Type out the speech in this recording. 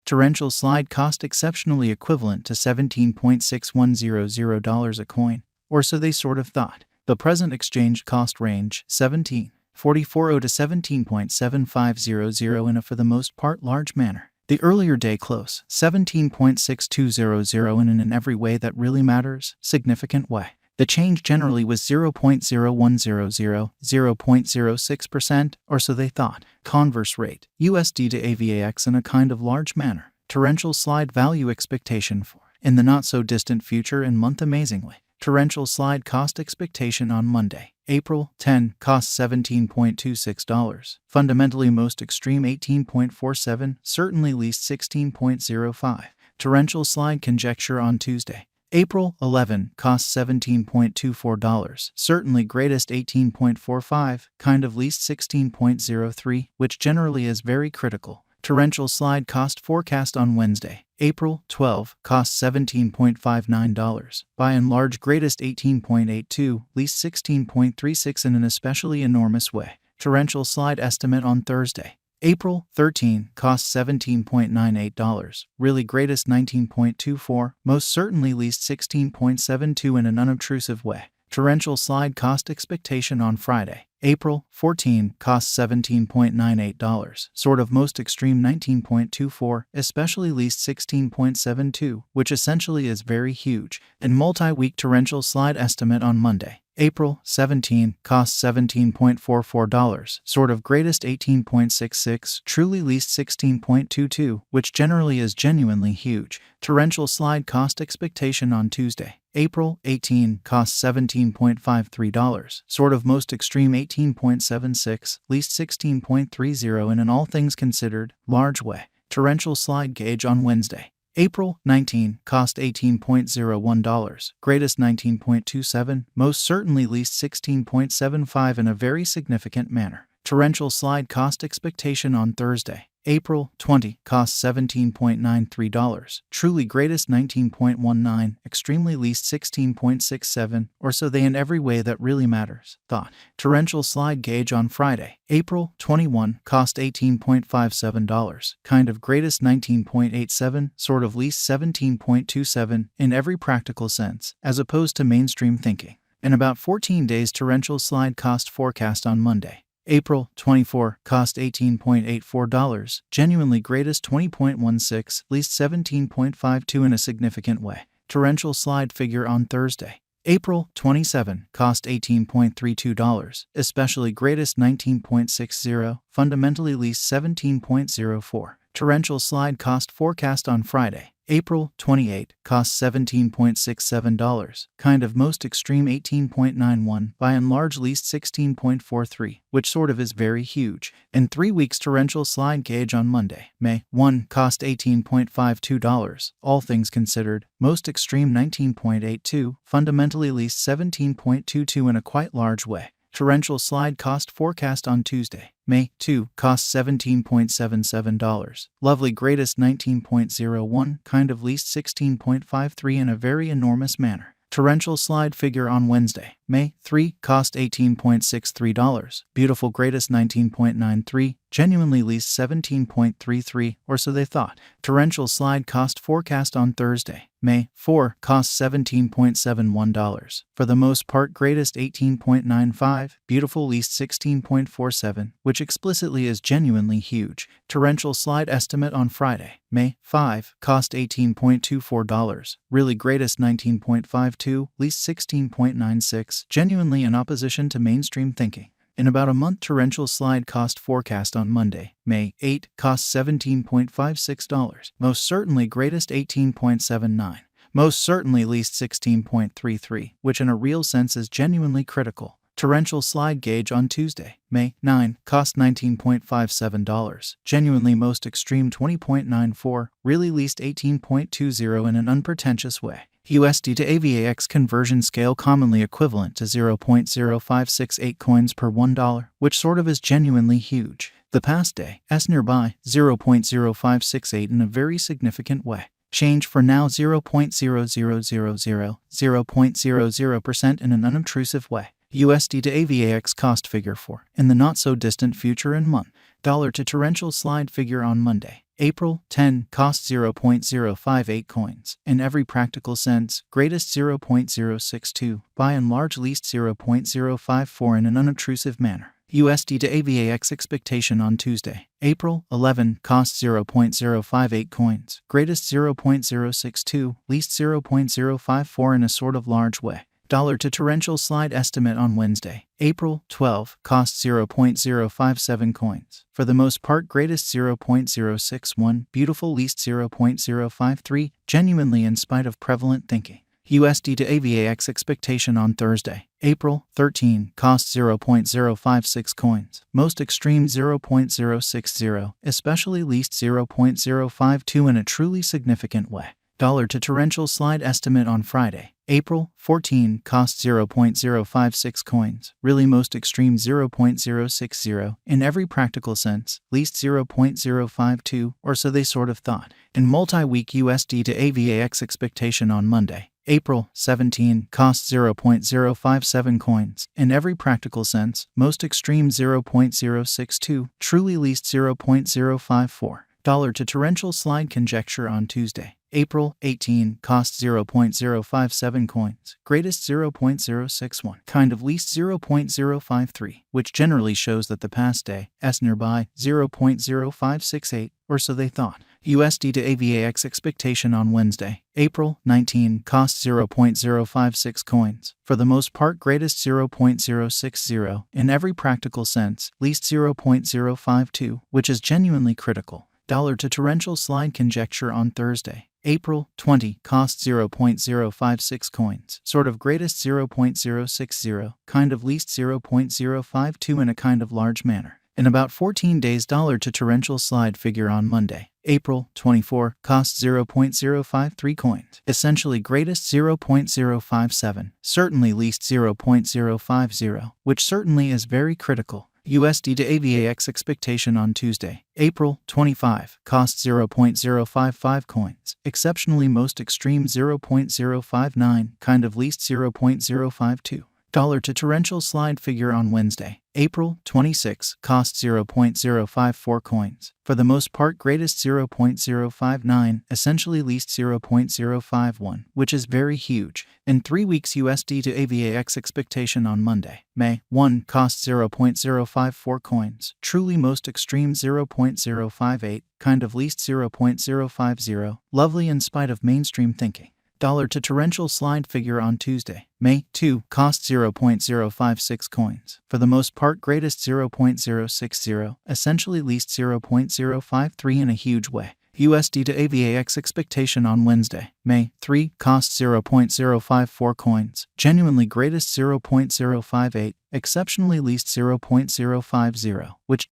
Torrential slide cost exceptionally equivalent to $17.6100 a coin, or so they sort of thought. The present exchange cost range, $17.440 to $17.7500 in a for the most part large manner. The earlier day close, $17.6200 in an every way that really matters, significant way. The change generally was 0.0100, 0.06%, or so they thought. Converse rate, USD to AVAX in a kind of large manner. Torrential slide value expectation for, in the not-so-distant future and month amazingly. Torrential slide cost expectation on Monday, April 10, cost $17.26. Fundamentally most extreme 18.47, certainly least 16.05. Torrential slide conjecture on Tuesday, April 11, cost $17.24, certainly greatest 18.45, kind of least 16.03, which generally is very critical. Torrential slide cost forecast on Wednesday, April 12, cost $17.59, by and large greatest 18.82, least 16.36 in an especially enormous way. Torrential slide estimate on Thursday, April 13, cost $17.98, really greatest 19.24, most certainly least 16.72 in an unobtrusive way. Torrential slide cost expectation on Friday, April 14, cost $17.98, sort of most extreme 19.24, especially least 16.72, which essentially is very huge. And multi-week torrential slide estimate on Monday, April 17, cost $17.44, sort of greatest 18.66, truly least 16.22, which generally is genuinely huge. Torrential slide cost expectation on Tuesday, April 18, cost $17.53, sort of most extreme 18.76, least 16.30 in an all things considered, large way. Torrential slide gauge on Wednesday, April 19, cost $18.01, greatest 19.27, most certainly least 16.75 in a very significant manner. Torrential slide cost expectation on Thursday, April 20, cost $17.93, truly greatest 19.19, extremely least 16.67, or so they in every way that really matters, thought. Torrential slide gauge on Friday, April 21, cost $18.57, kind of greatest 19.87, sort of least 17.27, in every practical sense, as opposed to mainstream thinking. In about 14 days torrential slide cost forecast on Monday, April 24, cost $18.84, genuinely greatest 20.16, least 17.52 in a significant way. Torrential slide figure on Thursday, April 27, cost $18.32, especially greatest 19.60, fundamentally least 17.04. Torrential slide cost forecast on Friday, April 28, cost $17.67, kind of most extreme 18.91, by and large least 16.43, which sort of is very huge. In 3 weeks torrential slide gauge on Monday, May 1, cost $18.52, all things considered, most extreme 19.82, fundamentally least 17.22 in a quite large way. Torrential slide cost forecast on Tuesday, May 2, cost $17.77, lovely greatest 19.01, kind of least 16.53 in a very enormous manner. Torrential slide figure on Wednesday, May 3, cost $18.63, beautiful greatest 19.93, genuinely least 17.33, or so they thought. Torrential slide cost forecast on Thursday, May 4, cost $17.71, for the most part greatest 18.95, beautiful least 16.47, which explicitly is genuinely huge. Torrential slide estimate on Friday, May 5, cost $18.24, really greatest 19.52, least 16.96, genuinely in opposition to mainstream thinking. In about a month torrential slide cost forecast on Monday, May 8, cost $17.56, most certainly greatest 18.79, most certainly least 16.33, which in a real sense is genuinely critical. Torrential slide gauge on Tuesday, May 9, cost $19.57, genuinely most extreme 20.94, really least 18.20 in an unpretentious way. USD to AVAX conversion scale commonly equivalent to 0.0568 coins per $1, which sort of is genuinely huge. The past day, S nearby, 0.0568 in a very significant way. Change for now 0.0000, 0.00% in an unobtrusive way. USD to AVAX cost figure for, in the not-so-distant future and month. Dollar to torrential slide figure on Monday, April 10, cost 0.058 coins. In every practical sense, greatest 0.062, by and large least 0.054 in an unobtrusive manner. USD to AVAX expectation on Tuesday, April 11, cost 0.058 coins, greatest 0.062, least 0.054 in a sort of large way. Dollar to torrential slide estimate on Wednesday, April 12, cost 0.057 coins. For the most part, greatest 0.061, beautiful least 0.053, genuinely in spite of prevalent thinking. USD to AVAX expectation on Thursday, April 13, cost 0.056 coins, most extreme 0.060, especially least 0.052 in a truly significant way. Dollar to torrential slide estimate on Friday, April 14, cost 0.056 coins, really most extreme 0.060, in every practical sense, least 0.052, or so they sort of thought. In multi-week USD to AVAX expectation on Monday, April 17, cost 0.057 coins, in every practical sense, most extreme 0.062, truly least 0.054. Dollar to torrential slide conjecture on Tuesday, April 18, cost 0.057 coins, greatest 0.061, kind of least 0.053, which generally shows that the past day, s nearby, 0.0568, or so they thought. USD to AVAX expectation on Wednesday, April 19, cost 0.056 coins, for the most part greatest 0.060, in every practical sense, least 0.052, which is genuinely critical. Dollar to torrential slide conjecture on Thursday, April 20, cost 0.056 coins, sort of greatest 0.060, kind of least 0.052 in a kind of large manner. In about 14 days, dollar to torrential slide figure on Monday, April 24, cost 0.053 coins, essentially greatest 0.057, certainly least 0.050, which certainly is very critical. USD to AVAX expectation on Tuesday, April 25, cost 0.055 coins, exceptionally most extreme 0.059, kind of least 0.052. Dollar to torrential slide figure on Wednesday, April 26, cost 0.054 coins, for the most part greatest 0.059, essentially least 0.051, which is very huge. In 3 weeks USD to AVAX expectation on Monday, May 1, cost 0.054 coins, truly most extreme 0.058, kind of least 0.050, lovely in spite of mainstream thinking. Dollar to torrential slide figure on Tuesday, May 2, cost 0.056 coins, for the most part greatest 0.060, essentially least 0.053 in a huge way. USD to AVAX expectation on Wednesday, May 3, cost 0.054 coins, genuinely greatest 0.058, exceptionally least 0.050, which